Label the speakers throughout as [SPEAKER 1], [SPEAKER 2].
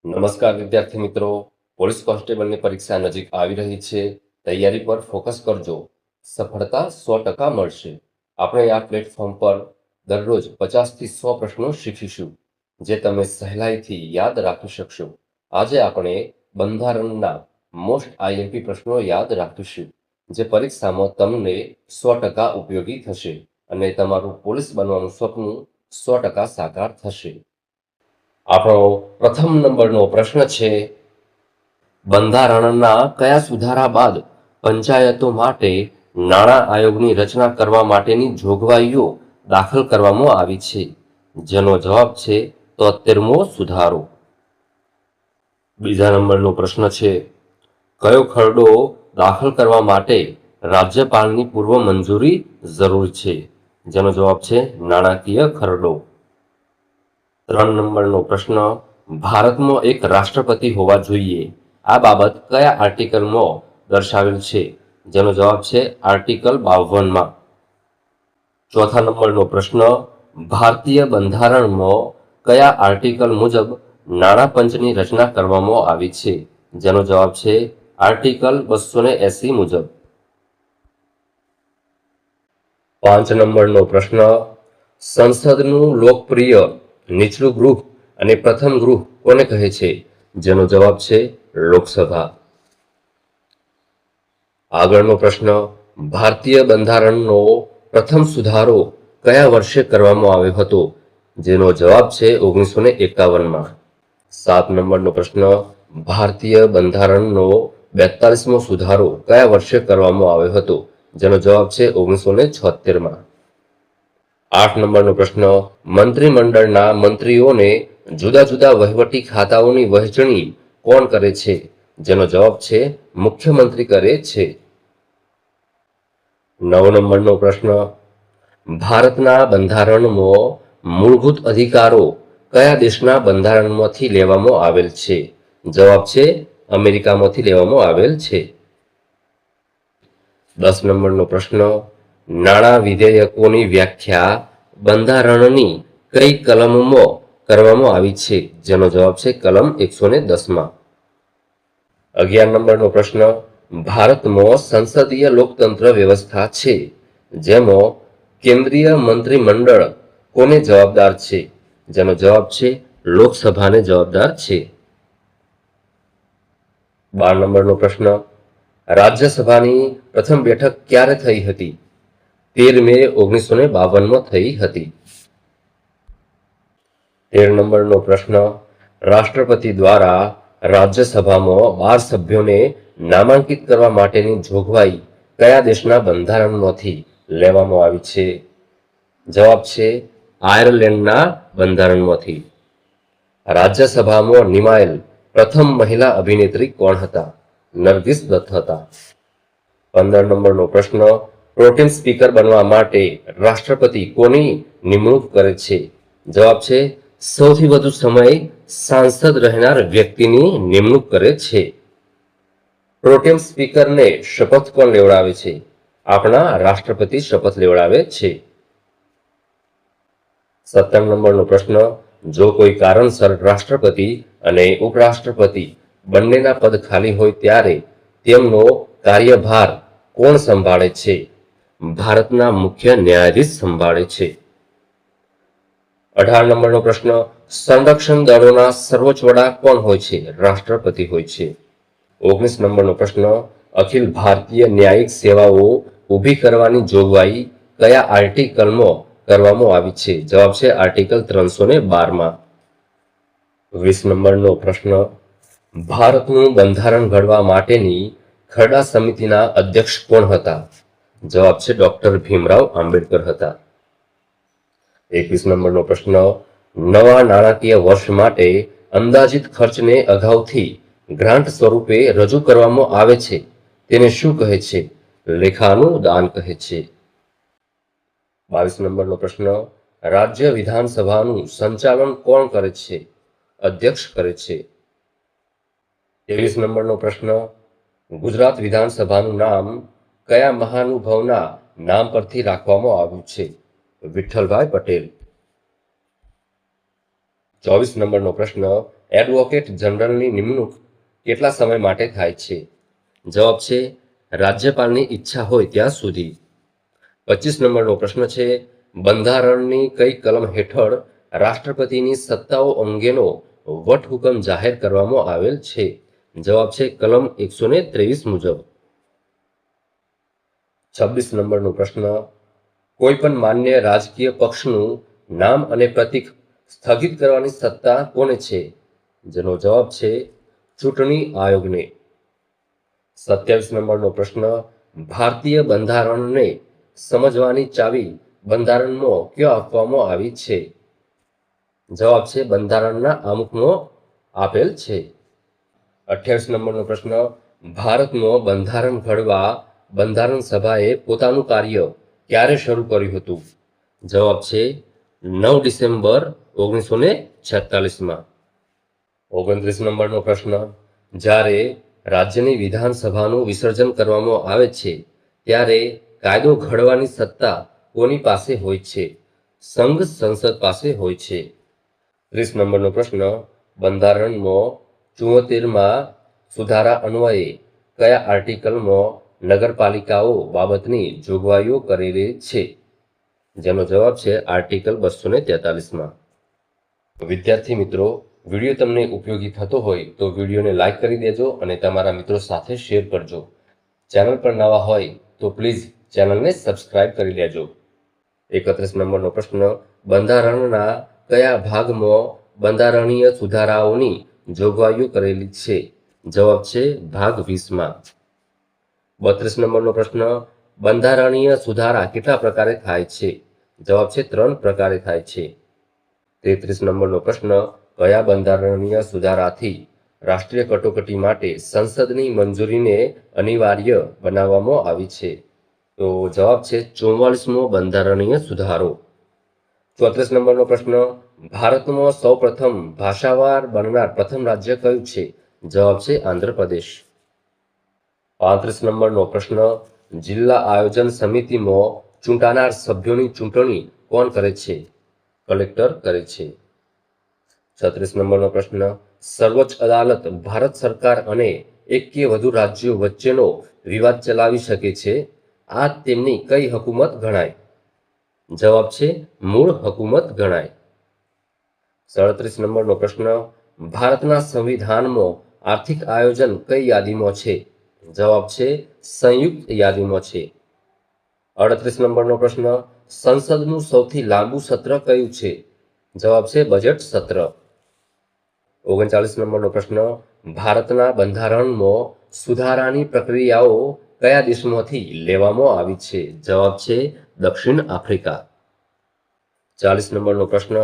[SPEAKER 1] નમસ્કાર વિદ્યાર્થી મિત્રો, પોલીસ કોન્સ્ટેબલની પરીક્ષા નજીક આવી રહી છે. તૈયારી પર ફોકસ કરજો, સફળતા 100% મળશે. આપણે આ પ્લેટફોર્મ પર દરરોજ 50 થી 100 પ્રશ્નો શીખીશું, જે તમે સહેલાઈથી યાદ રાખી શકશો. આજે આપણે બંધારણના મોસ્ટ આઈએમપી પ્રશ્નો યાદ રાખીશું, જે પરીક્ષામાં તમને 100% ઉપયોગી થશે અને તમારું પોલીસ બનવાનું સપનું 100% સાકાર થશે. આપણો પ્રથમ નંબરનો પ્રશ્ન છે, બંધારણના કયા સુધારા બાદ પંચાયતો માટે નાણાં આયોગની રચના કરવા માટેની જોગવાઈઓ દાખલ કરવામાં આવી છે? જેનો જવાબ છે 73મો સુધારો. બીજા નંબરનો પ્રશ્ન છે, કયો ખરડો દાખલ કરવા માટે રાજ્યપાલની પૂર્વ મંજૂરી જરૂરી છે? જેનો જવાબ છે નાણાકીય ખરડો. 3 નંબરનો પ્રશ્ન, ભારતમાં એક રાષ્ટ્રપતિ હોવા જોઈએ, આ બાબત કયા આર્ટિકલમાં દર્શાવેલ છે? જેનો જવાબ છે આર્ટિકલ 52માં. ચોથા નંબરનો પ્રશ્ન, ભારતીય બંધારણમાં કયા આર્ટિકલ મુજબ નાણાં પંચની રચના કરવામાં આવી છે? જેનો જવાબ છે આર્ટિકલ 280 મુજબ. 5 નંબરનો પ્રશ્ન, સંસદનું લોકપ્રિય નીચલું ગૃહ અને પ્રથમ ગૃહ કોને કહે છે? જેનો જવાબ છે લોકસભા. આગળનો પ્રશ્ન, ભારતીય બંધારણનો પ્રથમ સુધારો કયા વર્ષે કરવામાં આવ્યો હતો? જેનો જવાબ છે 1951માં. 7 નંબરનો પ્રશ્ન, ભારતીય બંધારણનો 42મો સુધારો કયા વર્ષે કરવામાં આવ્યો હતો? જેનો જવાબ છે 1976માં. 8 નંબરનો પ્રશ્ન, મંત્રીમંડળના મંત્રીઓને જુદા જુદા વહીવટી ખાતાઓની વહેંચણી કોણ કરે છે? જેનો જવાબ છે મુખ્યમંત્રી કરે છે. 9 નંબરનો પ્રશ્ન, ભારતના બંધારણમાં મૂળભૂત અધિકારો કયા દેશના બંધારણમાંથી લેવામાં આવેલ છે? જવાબ છે અમેરિકામાંથી લેવામાં આવેલ છે. 10 નંબરનો પ્રશ્ન, નાણાં વિધેયકોની વ્યાખ્યા બંધારણની કઈ કલમમાં કરવામાં આવી છે? જેનો જવાબ છે કલમ 110માં. 11 નંબરનો પ્રશ્ન, ભારતમાં સંસદીય લોકતંત્ર વ્યવસ્થા છે, જેમાં કેન્દ્રીય મંત્રીમંડળ કોને જવાબદાર છે? જેનો જવાબ છે લોકસભાને જવાબદાર છે. 12 નંબરનો પ્રશ્ન, રાજ્યસભાની પ્રથમ બેઠક ક્યારે થઈ હતી? 13 મે 1952માં થઈ હતી. 13 નંબરનો પ્રશ્ન, રાષ્ટ્રપતિ દ્વારા રાજ્યસભામાં 12 સભ્યોને નામાંકિત કરવા માટેની જોગવાઈ કયા દેશના બંધારણમાંથી લેવામાં આવી છે? જવાબ છે આયર્લેન્ડના બંધારણમાંથી. રાજ્યસભામાં નિમાયેલ પ્રથમ મહિલા અભિનેત્રી કોણ હતા? નરગિસ દત્ત હતા. 15 નંબરનો પ્રશ્ન, પ્રોટેમ સ્પીકર બનવા માટે રાષ્ટ્રપતિ કોની નિમણૂક કરે છે? જવાબ છે સૌથી વધુ સમય સાંસદ રહેનાર વ્યક્તિની નિમણૂક કરે છે. પ્રોટેમ સ્પીકરને શપથ કોણ લેવડાવે છે? આપણા રાષ્ટ્રપતિ શપથ લેવડાવે છે. 17 નંબરનો પ્રશ્ન, જો કોઈ કારણસર રાષ્ટ્રપતિ અને ઉપરાષ્ટ્રપતિ બંનેના પદ ખાલી હોય ત્યારે તેમનો કાર્યભાર કોણ સંભાળે છે? ભારતના મુખ્ય ન્યાયાધીશ સંભાળે છે. 18 નંબરનો પ્રશ્ન, સંરક્ષણ દળોના સર્વોચ્ચ વડા કોણ હોય છે? રાષ્ટ્રપતિ હોય છે. 19 નંબરનો પ્રશ્ન, અખિલ ભારતીય ન્યાયિક સેવાઓ ઊભી કરવાની જોગવાઈ કયા આર્ટિકલમાં કરવામાં આવી છે? જવાબ છે આર્ટિકલ 312માં. 20 નંબરનો પ્રશ્ન, ભારતનું બંધારણ ઘડવા માટેની ખરડા સમિતિના અધ્યક્ષ કોણ હતા? જવાબ છે ડોક્ટર ભીમરાવ આંબેડકર હતા. 21 નંબરનો પ્રશ્ન, નવા નાણાકીય વર્ષ માટે અંદાજિત ખર્ચને અગાઉથી ગ્રાન્ટ સ્વરૂપે રજૂ કરવામાં આવે છે, તેને શું કહે છે? લેખાનું દાન કહે છે. 22 નંબરનો પ્રશ્ન, રાજ્ય વિધાનસભાનું સંચાલન કોણ કરે છે? અધ્યક્ષ કરે છે. 23 નંબરનો પ્રશ્ન, ગુજરાત વિધાનસભાનું નામ કયા મહાનુભાવના નામ પરથી રાખવામાં આવ્યું છે? વિઠ્ઠલભાઈ પટેલ. 24 નંબરનો પ્રશ્ન, એડવોકેટ જનરલની નિમણૂક કેટલા સમય માટે થાય છે? જવાબ છે રાજ્યપાલની ઈચ્છા હોય ત્યાં સુધી. 25 નંબરનો પ્રશ્ન છે બંધારણની કઈ કલમ હેઠળ રાષ્ટ્રપતિની સત્તાઓ અંગેનો વટહુકમ જાહેર કરવામાં આવેલ છે? જવાબ છે કલમ 123 મુજબ. 26 નંબરનો પ્રશ્ન કોઈ પણ માન્ય રાજકીય પક્ષનું નામ અને પ્રતીક સ્થગિત કરવાની સત્તા કોને છે? જેનો જવાબ છે ચૂંટણી આયોગને. 27 નંબરનો પ્રશ્ન ભારતીય બંધારણને સમજવાની ચાવી બંધારણમાં ક્યાં આપવામાં આવી છે? જવાબ છે બંધારણના આમુખમાં આપેલ છે. 28 નંબરનો પ્રશ્ન ભારતમાં બંધારણ ઘડવા બંધારણ સભાએ પોતાનું કાર્ય ક્યારે શરૂ કર્યું હતું? જવાબ છે 9 ડિસેમ્બર 1946માં. 29 નંબરનો પ્રશ્ન જ્યારે રાજ્યની વિધાનસભાનું વિસર્જન કરવામાં આવે છે ત્યારે કાયદો ઘડવાની સત્તા કોની પાસે હોય છે? સંઘ સંસદ પાસે હોય છે. 30 નંબરનો પ્રશ્ન બંધારણમાં 74માં સુધારા અન્વયે કયા આર્ટિકલમાં નગરપાલિકાઓ બાબતની જોગવાઈઓ કરેલી છે? જેનો જવાબ છે આર્ટિકલ 243માં. વિદ્યાર્થી મિત્રો, વિડીયો તમને ઉપયોગી થતો હોય તો વિડીયોને લાઈક કરી દેજો અને તમારા મિત્રો સાથે શેર કરજો. ચેનલ પર નવા હોય તો પ્લીઝ ચેનલને સબસ્ક્રાઇબ કરી લેજો. 31 નંબરનો પ્રશ્ન બંધારણના કયા ભાગમાં બંધારણીય સુધારાઓની જોગવાઈઓ કરેલી છે? જવાબ છે ભાગ 20માં. 32 નંબરનો પ્રશ્ન બંધારણીય સુધારા કેટલા પ્રકારે થાય છે? જવાબ છે 3 પ્રકારે થાય છે. 33 નંબરનો પ્રશ્ન કયા બંધારણીય સુધારાથી રાષ્ટ્રીય કટોકટી માટે સંસદની મંજૂરીને અનિવાર્ય બનાવવામાં આવી છે? તો જવાબ છે 44મો બંધારણીય સુધારો. 34 નંબરનો પ્રશ્ન ભારતમાં સૌપ્રથમ ભાષાવાર બનનાર પ્રથમ રાજ્ય કયું છે? જવાબ છે આંધ્રપ્રદેશ. 35 નંબરનો પ્રશ્ન જિલ્લા આયોજન સમિતિમાં ચૂંટાનાર સભ્યોની ચૂંટણી કોણ કરે છે? કલેક્ટર કરે છે. 36 નંબરનો પ્રશ્ન સર્વોચ્ચ અદાલત ભારત સરકાર અને એક કે વધુ રાજ્યો વચ્ચેનો વિવાદ ચલાવી શકે છે. આ તેમની કઈ હકુમત ગણાય? જવાબ છે મૂળ હકુમત ગણાય. 37 નંબરનો પ્રશ્ન ભારતના સંવિધાનમાં આર્થિક આયોજન કઈ યાદીમાં છે? જવાબ છે સંયુક્ત યાદીમાં છે. 38 નંબરનો પ્રશ્ન સંસદનું સૌથી લાંબુ સત્ર કયું છે? જવાબ છે બજેટ સત્ર. 39 નંબરનો પ્રશ્ન ભારતના બંધારણમાં સુધારાની પ્રક્રિયાઓ કયા દેશમાંથી લેવામાં આવી છે? જવાબ છે દક્ષિણ આફ્રિકા. 40 નંબરનો પ્રશ્ન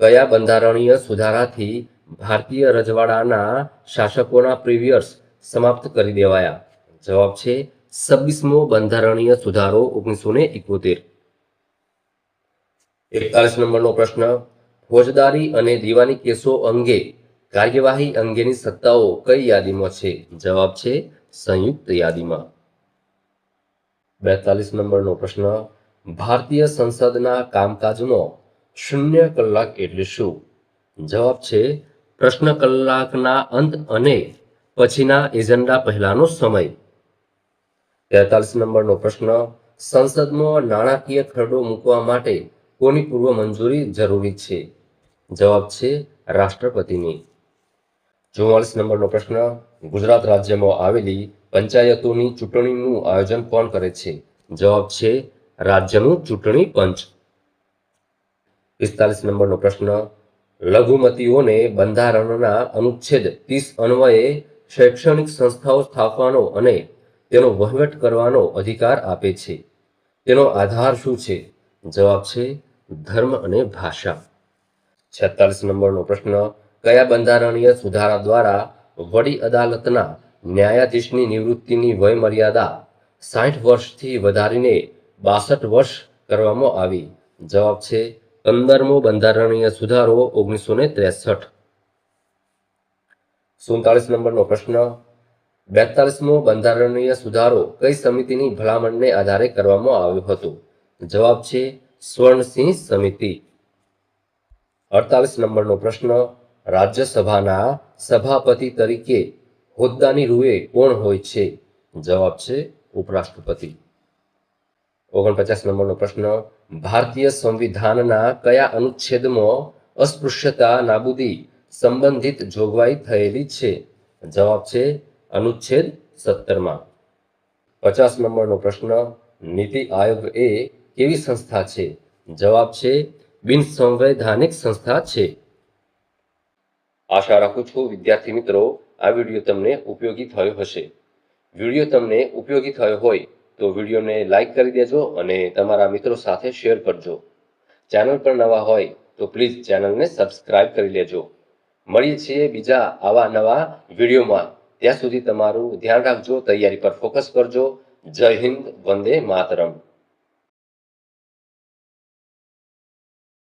[SPEAKER 1] કયા બંધારણીય સુધારાથી ભારતીય રજવાડાના શાસકોના પ્રિવિયર્સ સમાપ્ત કરી દેવાયા? જવાબ છે 26મો બંધારણીય સુધારો 1971. 41 નંબરનો પ્રશ્ન ફોજદારી અને દીવાની કેસો અંગે કાર્યવાહી અંગેની સત્તાઓ કઈ યાદીમાં છે? જવાબ છે સંયુક્ત યાદીમાં. 42 નંબરનો પ્રશ્ન ભારતીય સંસદના કામકાજનો 0 કલાક એટલે શું? જવાબ છે પ્રશ્ન કલાકના અંત અને પછીના એજન્ડા પહેલાનો સમય. 43 નંબરનો પ્રશ્ન સંસદમાં નાણાકીય ખરડો મૂકવા માટે કોની પૂર્વ મંજૂરી જરૂરી છે? જવાબ છે રાષ્ટ્રપતિની. 44 નંબરનો પ્રશ્ન ગુજરાત રાજ્યમાં આવેલી પંચાયતોની ચૂંટણીનું આયોજન કોણ કરે છે? જવાબ છે રાજ્યનું ચૂંટણી પંચ. 45 નંબરનો પ્રશ્ન લઘુમતીઓને બંધારણના અનુચ્છેદ 30 અન્વયે શૈક્ષણિક સંસ્થાઓ સ્થાપવાનો અને તેનો વહીવટ કરવાનો અધિકાર આપે છે. તેનો આધાર શું છે? જવાબ છે ધર્મ અને ભાષા. 46 નંબરનો પ્રશ્ન કયા બંધારણીય સુધારા દ્વારા વડી અદાલતના ન્યાયાધીશની નિવૃત્તિની વય મર્યાદા 60 વર્ષથી વધારીને 62 વર્ષ કરવામાં આવી? જવાબ છે 15મો બંધારણીય સુધારો 1963. 47 નંબરનો પ્રશ્ન 42મો બંધારણીય સુધારો કઈ સમિતિની ભલામણને આધારે કરવામાં આવ્યો હતો? જવાબ છે સ્વર્ણસિંહ સમિતિ. 48 નંબરનો પ્રશ્ન રાજ્યસભાના સભાપતિ તરીકે હોદ્દાની રૂએ કોણ હોય છે? જવાબ છે ઉપરાષ્ટ્રપતિ. 49 નંબરનો પ્રશ્ન, ભારતીય સંવિધાનના કયા અનુચ્છેદમાં અસ્પૃશ્યતા નાબૂદી સંબંધિત જોગવાઈ થયેલી છે? જવાબ છે અનુચ્છેદ 17માં. 50 નંબરનો પ્રશ્ન, નીતિ આયોગ એ કેવી સંસ્થા છે? જવાબ છે બિનસંવૈધાનિક સંસ્થા છે. આશા રાખું છું વિદ્યાર્થી મિત્રો આ વિડીયો તમને ઉપયોગી થયો હશે. વિડીયો તમને ઉપયોગી થયો હોય તો વિડીયોને લાઈક કરી દેજો અને તમારા મિત્રો સાથે શેર કરજો. ચેનલ પર નવા હોય તો પ્લીઝ ચેનલને સબસ્ક્રાઇબ કરી લેજો. મળીએ છીએ બીજા આવા નવા વિડીયોમાં. ત્યાં સુધી તમારું ધ્યાન રાખજો, તૈયારી પર ફોકસ કરજો. જય હિન્દ, વંદે માતરમ.